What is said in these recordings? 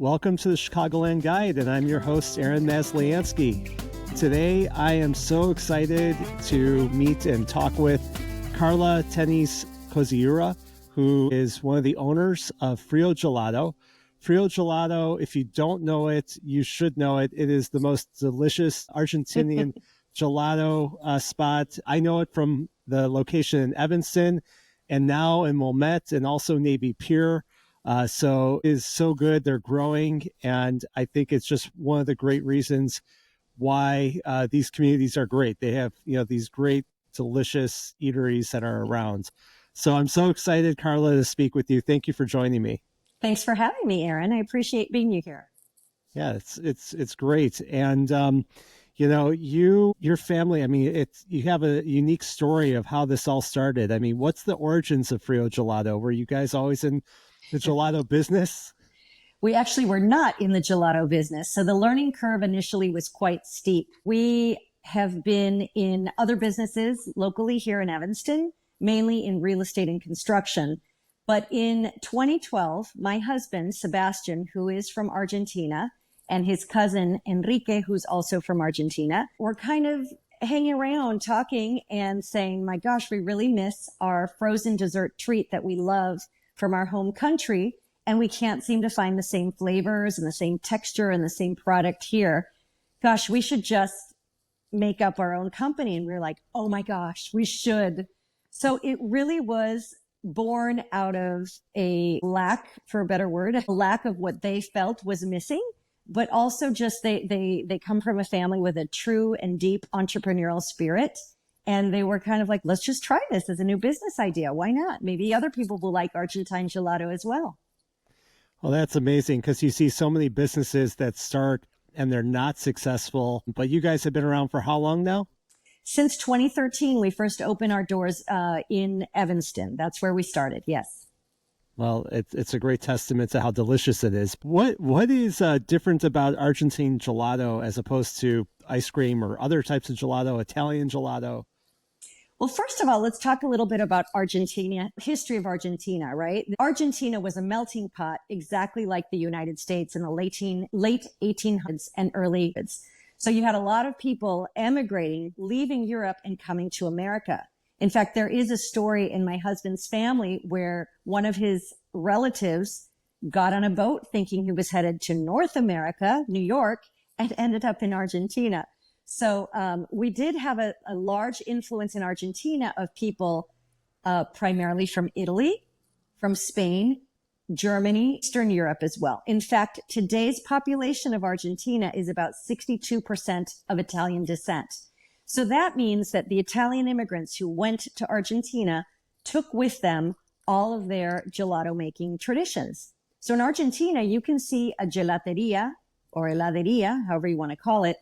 Welcome to the Chicagoland Guide, and I'm your host, Aaron Masliansky. Today, I am so excited to meet and talk with Karla Koziura, who is one of the owners of FRÍO Gelato. FRÍO Gelato, if you don't know it, you should know it. It is the most delicious Argentinian gelato spot. I know it from the location in Evanston and now in Wilmette and also Navy Pier. So it is so good. They're growing. And I think it's just one of the great reasons why these communities are great. They have, these great, delicious eateries that are around. So I'm so excited, Karla, to speak with you. Thank you for joining me. Thanks for having me, Aaron. I appreciate being here. Yeah, it's great. And, your family, you have a unique story of how this all started. I mean, what's the origins of FRÍO Gelato? Were you guys always in the gelato business? We actually were not in the gelato business. So the learning curve initially was quite steep. We have been in other businesses locally here in Evanston, mainly in real estate and construction. But in 2012, my husband, Sebastian, who is from Argentina, and his cousin, Enrique, who's also from Argentina, were kind of hanging around talking and saying, my gosh, we really miss our frozen dessert treat that we love from our home country. And we can't seem to find the same flavors and the same texture and the same product here. Gosh, we should just make up our own company. And we were like, oh my gosh, we should. So it really was born out of a lack, for a better word, a lack of what they felt was missing, but also just they come from a family with a true and deep entrepreneurial spirit. And they were kind of like, let's just try this as a new business idea. Why not? Maybe other people will like Argentine gelato as well. Well, that's amazing because you see so many businesses that start and they're not successful. But you guys have been around for how long now? Since 2013, we first opened our doors in Evanston. That's where we started. Yes. Well, it's a great testament to how delicious it is. What is different about Argentine gelato as opposed to ice cream or other types of gelato, Italian gelato? Well, first of all, let's talk a little bit about Argentina, history of Argentina, right? Argentina was a melting pot, exactly like the United States in the late 1800s and early 1800s. So you had a lot of people emigrating, leaving Europe and coming to America. In fact, there is a story in my husband's family where one of his relatives got on a boat thinking he was headed to North America, New York, and ended up in Argentina. So we did have a large influence in Argentina of people primarily from Italy, from Spain, Germany, Eastern Europe as well. In fact, today's population of Argentina is about 62% of Italian descent. So that means that the Italian immigrants who went to Argentina took with them all of their gelato making traditions. So in Argentina, you can see a gelateria or heladeria, however you want to call it,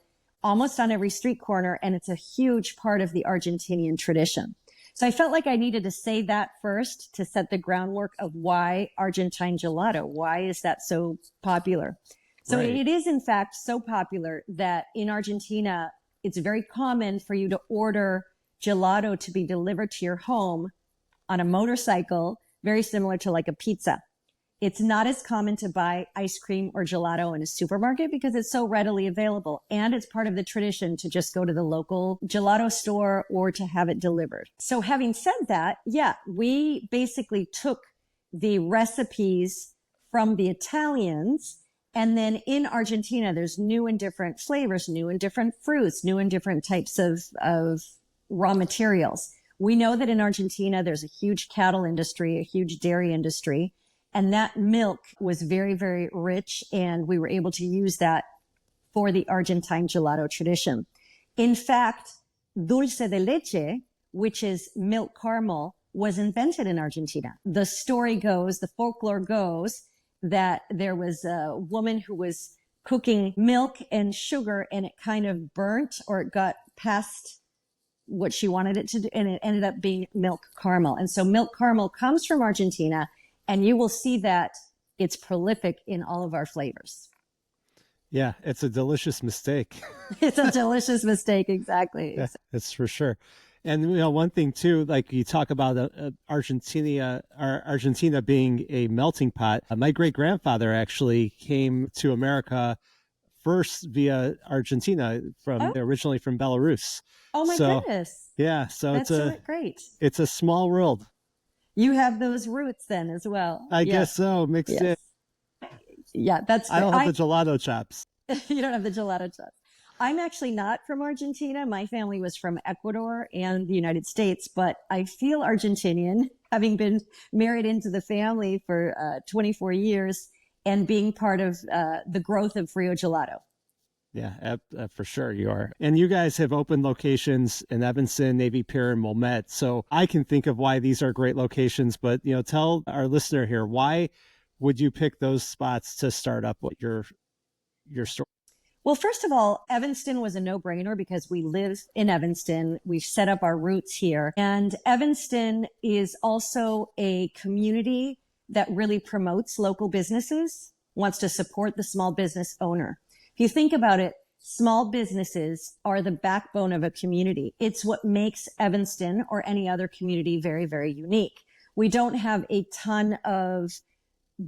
almost on every street corner, and it's a huge part of the Argentinian tradition. So I felt like I needed to say that first to set the groundwork of why Argentine gelato. Why is that so popular? So right. It is, in fact, so popular that in Argentina, it's very common for you to order gelato to be delivered to your home on a motorcycle, very similar to like a pizza. It's not as common to buy ice cream or gelato in a supermarket because it's so readily available. And it's part of the tradition to just go to the local gelato store or to have it delivered. So having said that, we basically took the recipes from the Italians. And then in Argentina, there's new and different flavors, new and different fruits, new and different types of raw materials. We know that in Argentina, there's a huge cattle industry, a huge dairy industry. And that milk was very, very rich, and we were able to use that for the Argentine gelato tradition. In fact, dulce de leche, which is milk caramel, was invented in Argentina. The story goes, the folklore goes, that there was a woman who was cooking milk and sugar, and it kind of burnt or it got past what she wanted it to do, and it ended up being milk caramel. And so milk caramel comes from Argentina. And you will see that it's prolific in all of our flavors. Yeah, it's a delicious mistake. It's a delicious mistake, exactly. Yeah, that's for sure. And one thing too, like you talk about Argentina being a melting pot. My great grandfather actually came to America first via Argentina, from Oh, originally from Belarus. oh my So goodness. yeah, so That's so great. it's a small world. You have those roots then as well. I guess Yes. so, mixed in. Yes. Yeah, that's I great. don't have the gelato chops. You don't have the gelato chops. I'm actually not from Argentina. My family was from Ecuador and the United States, but I feel Argentinian, having been married into the family for 24 years and being part of the growth of FRÍO Gelato. Yeah, for sure you are. And you guys have opened locations in Evanston, Navy Pier, and Wilmette. So I can think of why these are great locations, but tell our listener here, why would you pick those spots to start up your store? Well, first of all, Evanston was a no-brainer because we live in Evanston. We've set up our roots here. And Evanston is also a community that really promotes local businesses, wants to support the small business owner. If you think about it, small businesses are the backbone of a community. It's what makes Evanston or any other community very, very unique. We don't have a ton of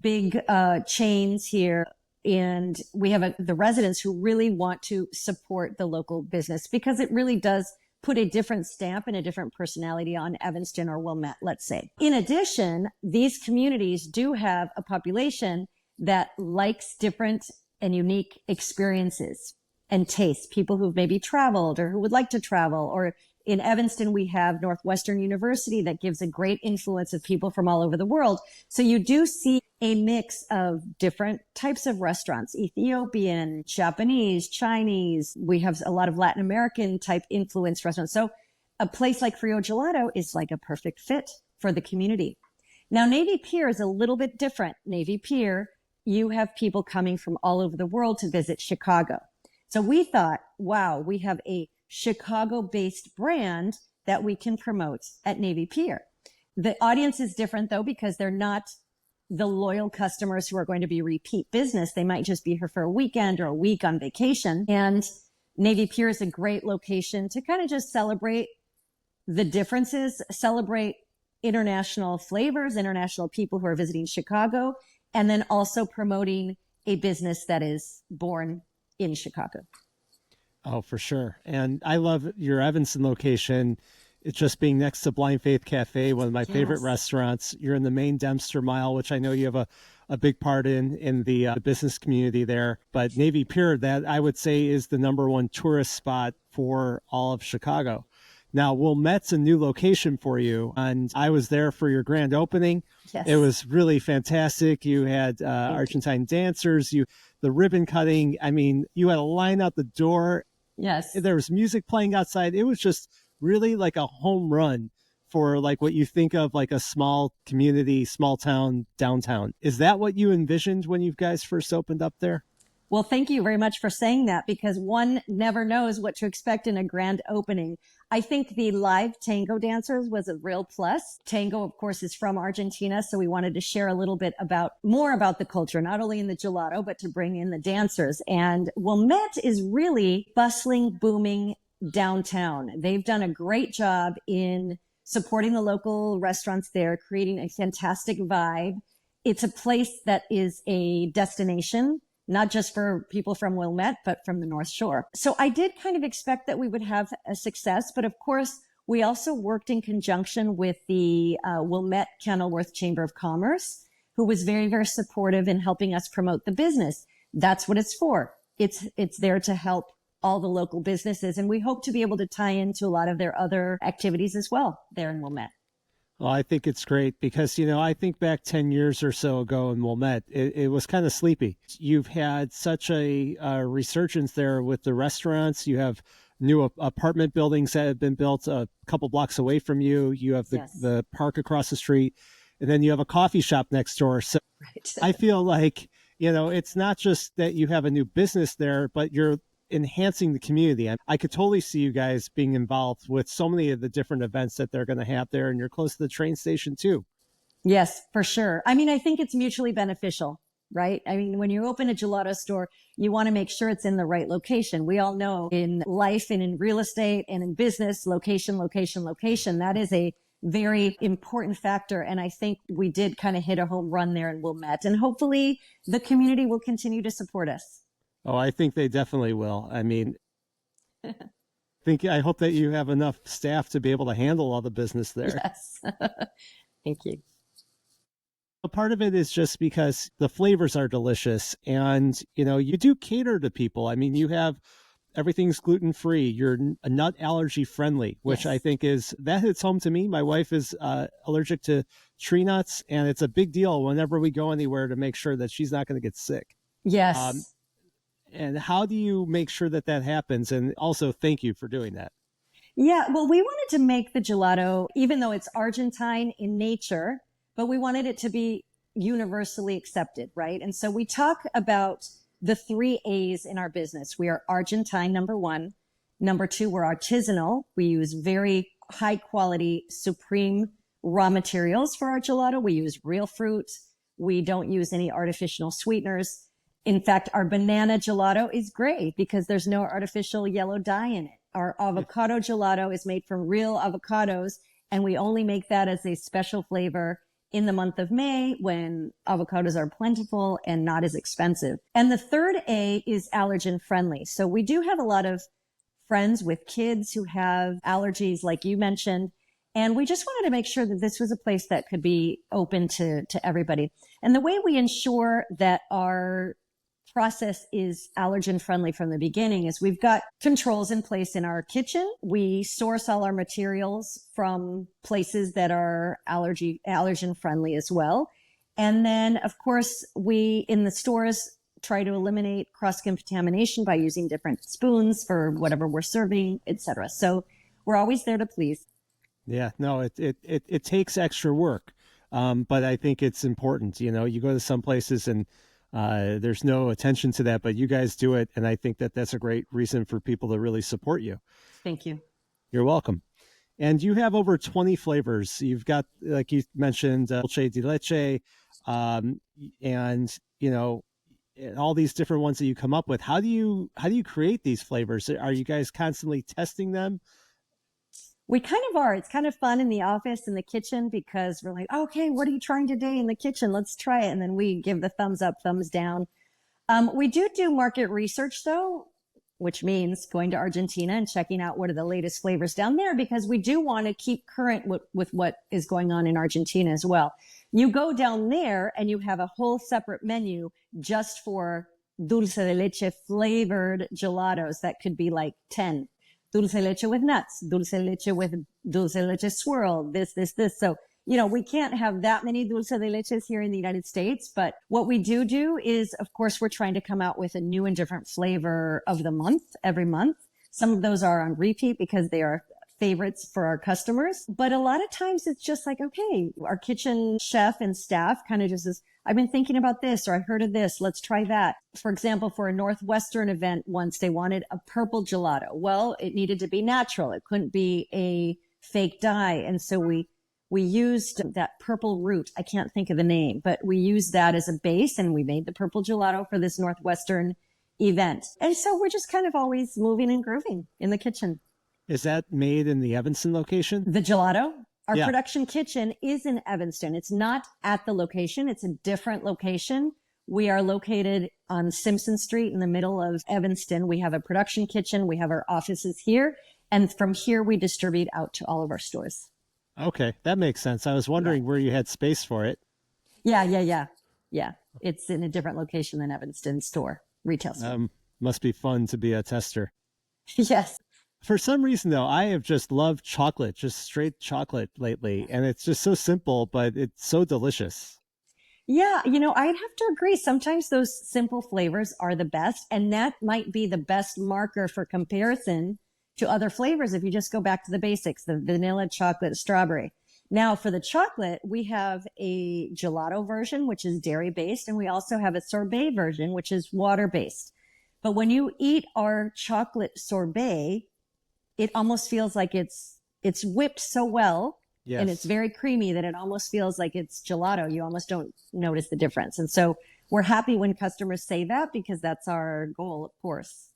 big chains here. And we have the residents who really want to support the local business because it really does put a different stamp and a different personality on Evanston or Wilmette, let's say. In addition, these communities do have a population that likes different and unique experiences and tastes. People who've maybe traveled or who would like to travel. Or in Evanston, we have Northwestern University that gives a great influence of people from all over the world. So you do see a mix of different types of restaurants, Ethiopian, Japanese, Chinese. We have a lot of Latin American type influence restaurants. So a place like FRÍO Gelato is like a perfect fit for the community. Now, Navy Pier is a little bit different. Navy Pier, you have people coming from all over the world to visit Chicago. So we thought, wow, we have a Chicago-based brand that we can promote at Navy Pier. The audience is different though, because they're not the loyal customers who are going to be repeat business. They might just be here for a weekend or a week on vacation. And Navy Pier is a great location to kind of just celebrate the differences, celebrate international flavors, international people who are visiting Chicago, and then also promoting a business that is born in Chicago. Oh, for sure. And I love your Evanston location. It's just being next to Blind Faith Cafe, one of my favorite restaurants. You're in the main Dempster Mile, which I know you have a big part in the business community there. But Navy Pier, that I would say is the number one tourist spot for all of Chicago. Now, Wilmette's a new location for you, and I was there for your grand opening. Yes. It was really fantastic. You had Argentine dancers, the ribbon cutting. I mean, you had a line out the door. Yes. There was music playing outside. It was just really like a home run for like what you think of like a small community, small town, downtown. Is that what you envisioned when you guys first opened up there? Well, thank you very much for saying that, because one never knows what to expect in a grand opening. I think the live tango dancers was a real plus. Tango, of course, is from Argentina, so we wanted to share a little bit more about the culture, not only in the gelato, but to bring in the dancers. And Wilmette is really bustling, booming downtown. They've done a great job in supporting the local restaurants there, creating a fantastic vibe. It's a place that is a destination, not just for people from Wilmette, but from the North Shore. So I did kind of expect that we would have a success, but of course, we also worked in conjunction with the Wilmette Kenilworth Chamber of Commerce, who was very, very supportive in helping us promote the business. That's what it's for. It's there to help all the local businesses, and we hope to be able to tie into a lot of their other activities as well there in Wilmette. Well, I think it's great because, I think back 10 years or so ago in Wilmette, it was kind of sleepy. You've had such a resurgence there with the restaurants. You have new apartment buildings that have been built a couple blocks away from you. You have the park across the street, and then you have a coffee shop next door. So right. I feel like, it's not just that you have a new business there, but you're enhancing the community. I could totally see you guys being involved with so many of the different events that they're going to have there, and you're close to the train station too. Yes, for sure. I mean, I think it's mutually beneficial. right? I mean, when you open a gelato store, you want to make sure it's in the right location. We all know in life and in real estate and in business, location, location, location, that is a very important factor. And I think we did kind of hit a home run there in Wilmette. And hopefully the community will continue to support us. Oh, I think they definitely will. I mean, I hope that you have enough staff to be able to handle all the business there. Yes. Thank you. A part of it is just because the flavors are delicious and, you do cater to people. I mean, everything's gluten-free. You're nut allergy friendly, which Yes. I think that hits home to me. My wife is allergic to tree nuts, and it's a big deal whenever we go anywhere to make sure that she's not going to get sick. Yes. And how do you make sure that happens? And also, thank you for doing that. Yeah, well, we wanted to make the gelato, even though it's Argentine in nature, but we wanted it to be universally accepted, right? And so we talk about the 3 A's in our business. We are Argentine, number 1. Number 2, we're artisanal. We use very high quality, supreme raw materials for our gelato. We use real fruit. We don't use any artificial sweeteners. In fact, our banana gelato is great because there's no artificial yellow dye in it. Our avocado gelato is made from real avocados, and we only make that as a special flavor in the month of May when avocados are plentiful and not as expensive. And the 3rd A is allergen friendly. So we do have a lot of friends with kids who have allergies, like you mentioned. And we just wanted to make sure that this was a place that could be open to everybody. And the way we ensure that our process is allergen friendly from the beginning is we've got controls in place in our kitchen. We source all our materials from places that are allergen friendly as well. And then, of course, we in the stores try to eliminate cross-contamination by using different spoons for whatever we're serving, etc. So we're always there to please. Yeah, no, it takes extra work, but I think it's important. You go to some places and there's no attention to that, but you guys do it. And I think that that's a great reason for people to really support you. Thank you. You're welcome. And you have over 20 flavors. You've got, like you mentioned, dulce de leche, and, all these different ones that you come up with. How do you create these flavors? Are you guys constantly testing them? We kind of are. It's kind of fun in the office, in the kitchen, because we're like, okay, what are you trying today in the kitchen? Let's try it. And then we give the thumbs up, thumbs down. We do market research though, which means going to Argentina and checking out what are the latest flavors down there, because we do want to keep current with what is going on in Argentina as well. You go down there and you have a whole separate menu just for dulce de leche flavored gelatos that could be like 10. Dulce de leche with nuts, dulce de leche with dulce de leche swirl, this. So, we can't have that many dulce de leches here in the United States. But what we do is, of course, we're trying to come out with a new and different flavor of the month, every month. Some of those are on repeat because they are favorites for our customers. But a lot of times it's just like, okay, our kitchen chef and staff kind of just says, I've been thinking about this, or I heard of this. Let's try that. For example, for a Northwestern event once, they wanted a purple gelato. Well, it needed to be natural. It couldn't be a fake dye. And so we used that purple root. I can't think of the name, but we used that as a base and we made the purple gelato for this Northwestern event. And so we're just kind of always moving and grooving in the kitchen. Is that made in the Evanston location? The gelato? Our Yeah. production kitchen is in Evanston. It's not at the location. It's a different location. We are located on Simpson Street in the middle of Evanston. We have a production kitchen. We have our offices here. And from here, we distribute out to all of our stores. Okay, that makes sense. I was wondering where you had space for it. Yeah. It's in a different location than Evanston store, retail store. Must be fun to be a tester. Yes. For some reason, though, I have just loved chocolate, just straight chocolate lately. And it's just so simple, but it's so delicious. Yeah, I'd have to agree. Sometimes those simple flavors are the best. And that might be the best marker for comparison to other flavors if you just go back to the basics, the vanilla, chocolate, strawberry. Now, for the chocolate, we have a gelato version, which is dairy-based, and we also have a sorbet version, which is water-based. But when you eat our chocolate sorbet, it almost feels like it's whipped so well, Yes. and it's very creamy that it almost feels like it's gelato. You almost don't notice the difference. And so we're happy when customers say that because that's our goal, of course.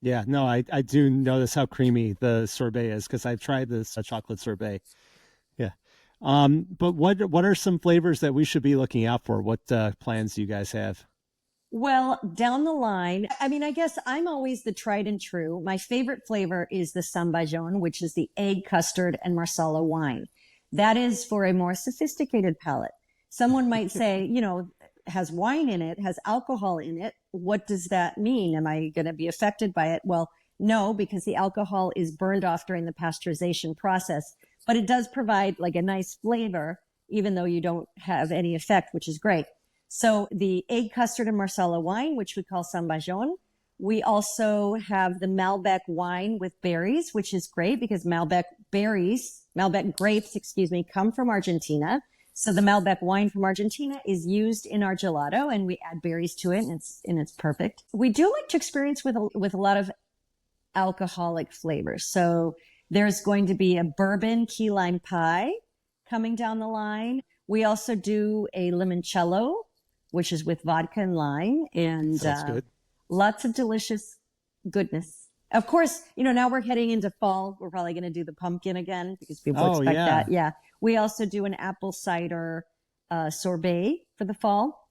Yeah, no, I do notice how creamy the sorbet is because I've tried this chocolate sorbet. Yeah. But what are some flavors that we should be looking out for? What plans do you guys have? Well, down the line, I mean, I guess I'm always the tried and true. My favorite flavor is the Sambajon, which is the egg custard and marsala wine. That is for a more sophisticated palate. Someone might say, has wine in it, has alcohol in it. What does that mean? Am I going to be affected by it? Well, no, because the alcohol is burned off during the pasteurization process, but it does provide like a nice flavor, even though you don't have any effect, which is great. So the egg custard and marsala wine, which we call Sambajon. We also have the Malbec wine with berries, which is great because Malbec grapes, come from Argentina. So the Malbec wine from Argentina is used in our gelato, and we add berries to it, and it's perfect. We do like to experience with a lot of alcoholic flavors. So there's going to be a bourbon key lime pie coming down the line. We also do a limoncello, which is with vodka and lime, and Good. Lots of delicious goodness. Of course, now we're heading into fall. We're probably going to do the pumpkin again because people expect that. Yeah. We also do an apple cider sorbet for the fall.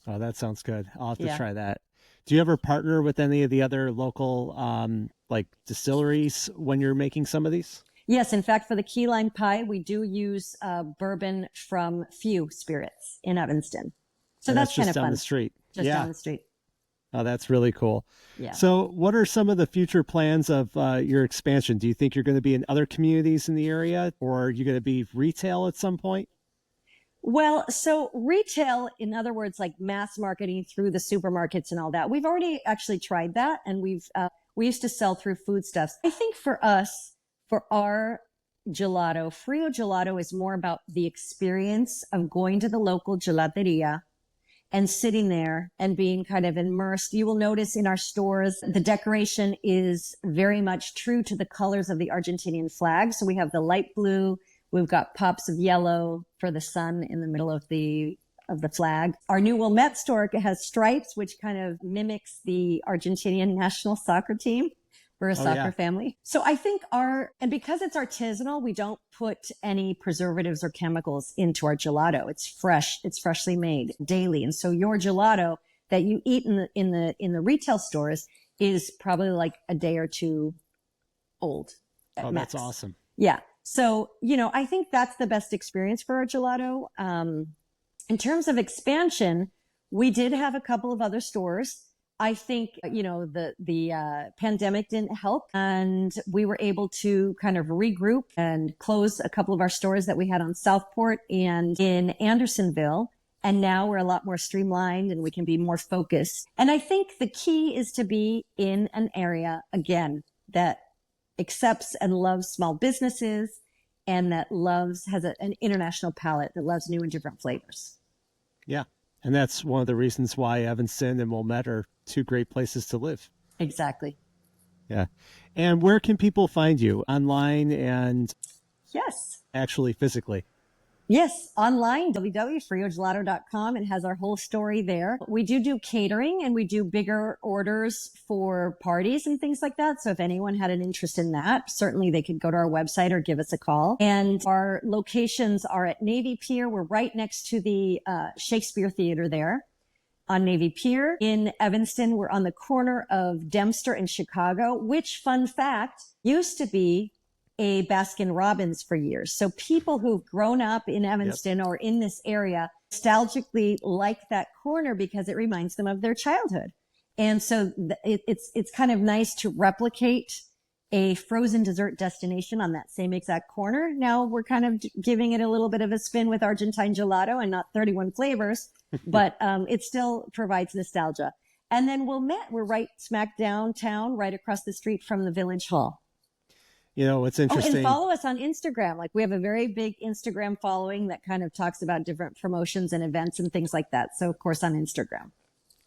Oh, that sounds good. I'll have to try that. Do you ever partner with any of the other local distilleries when you're making some of these? Yes. In fact, for the key lime pie, we do use bourbon from FRÍO Spirits in Evanston. So that's kind of fun. Down the street. Just down the street. Oh, that's really cool. Yeah. So what are some of the future plans of your expansion? Do you think you're going to be in other communities in the area, or are you going to be retail at some point? Well, so retail, in other words, like mass marketing through the supermarkets and all that, we've already actually tried that. And we used to sell through foodstuffs. I think for us, for our gelato, FRÍO Gelato is more about the experience of going to the local gelateria and sitting there and being kind of immersed. You will notice in our stores, the decoration is very much true to the colors of the Argentinian flag. So we have the light blue. We've got pops of yellow for the sun in the middle of the flag. Our new Wilmette store has stripes, which kind of mimics the Argentinian national soccer team. We're a soccer family. So I think and because it's artisanal, we don't put any preservatives or chemicals into our gelato. It's fresh. It's freshly made daily. And so your gelato that you eat in the retail stores is probably like a day or two old. Oh, max. That's awesome. Yeah. So, I think that's the best experience for our gelato. In terms of expansion, we did have a couple of other stores. I think, the pandemic didn't help, and we were able to kind of regroup and close a couple of our stores that we had on Southport and in Andersonville. And now we're a lot more streamlined and we can be more focused. And I think the key is to be in an area, again, that accepts and loves small businesses and that has an international palate that loves new and different flavors. Yeah. And that's one of the reasons why Evanston and Wilmette are two great places to live. Exactly. Yeah. And where can people find you? Online and actually physically? Yes, online, www.freogelato.com. It has our whole story there. We do catering, and we do bigger orders for parties and things like that. So if anyone had an interest in that, certainly they could go to our website or give us a call. And our locations are at Navy Pier. We're right next to the Shakespeare Theater there on Navy Pier. In Evanston, we're on the corner of Dempster and Chicago, which, fun fact, used to be a Baskin Robbins for years. So people who've grown up in Evanston or in this area nostalgically like that corner because it reminds them of their childhood. And so it's kind of nice to replicate a frozen dessert destination on that same exact corner. Now we're kind of giving it a little bit of a spin with Argentine gelato and not 31 flavors, but it still provides nostalgia. And then Wilmette, we're right smack downtown, right across the street from the Village Hall. It's interesting. And follow us on Instagram. Like we have a very big Instagram following that kind of talks about different promotions and events and things like that. So of course on Instagram.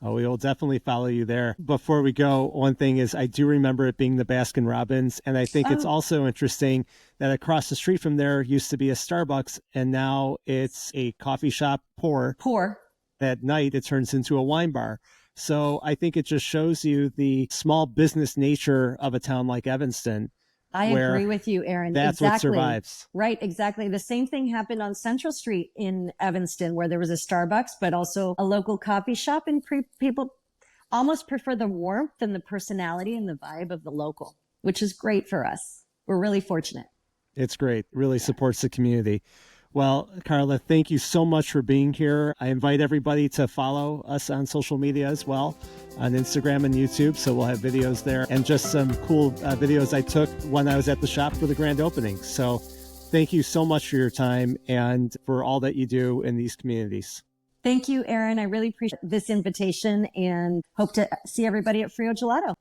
Oh, we will definitely follow you there. Before we go, one thing is I do remember it being the Baskin Robbins. And I think it's also interesting that across the street from there used to be a Starbucks and now it's a coffee shop, Pour. at night it turns into a wine bar. So I think it just shows you the small business nature of a town like Evanston. I agree with you, Aaron. That's exactly. what survives. Right, exactly. The same thing happened on Central Street in Evanston, where there was a Starbucks, but also a local coffee shop, and people almost prefer the warmth and the personality and the vibe of the local, which is great for us. We're really fortunate. It's great. Really supports the community. Well, Karla, thank you so much for being here. I invite everybody to follow us on social media as well, on Instagram and YouTube. So we'll have videos there and just some cool videos I took when I was at the shop for the grand opening. So thank you so much for your time and for all that you do in these communities. Thank you, Aaron. I really appreciate this invitation and hope to see everybody at FRÍO Gelato.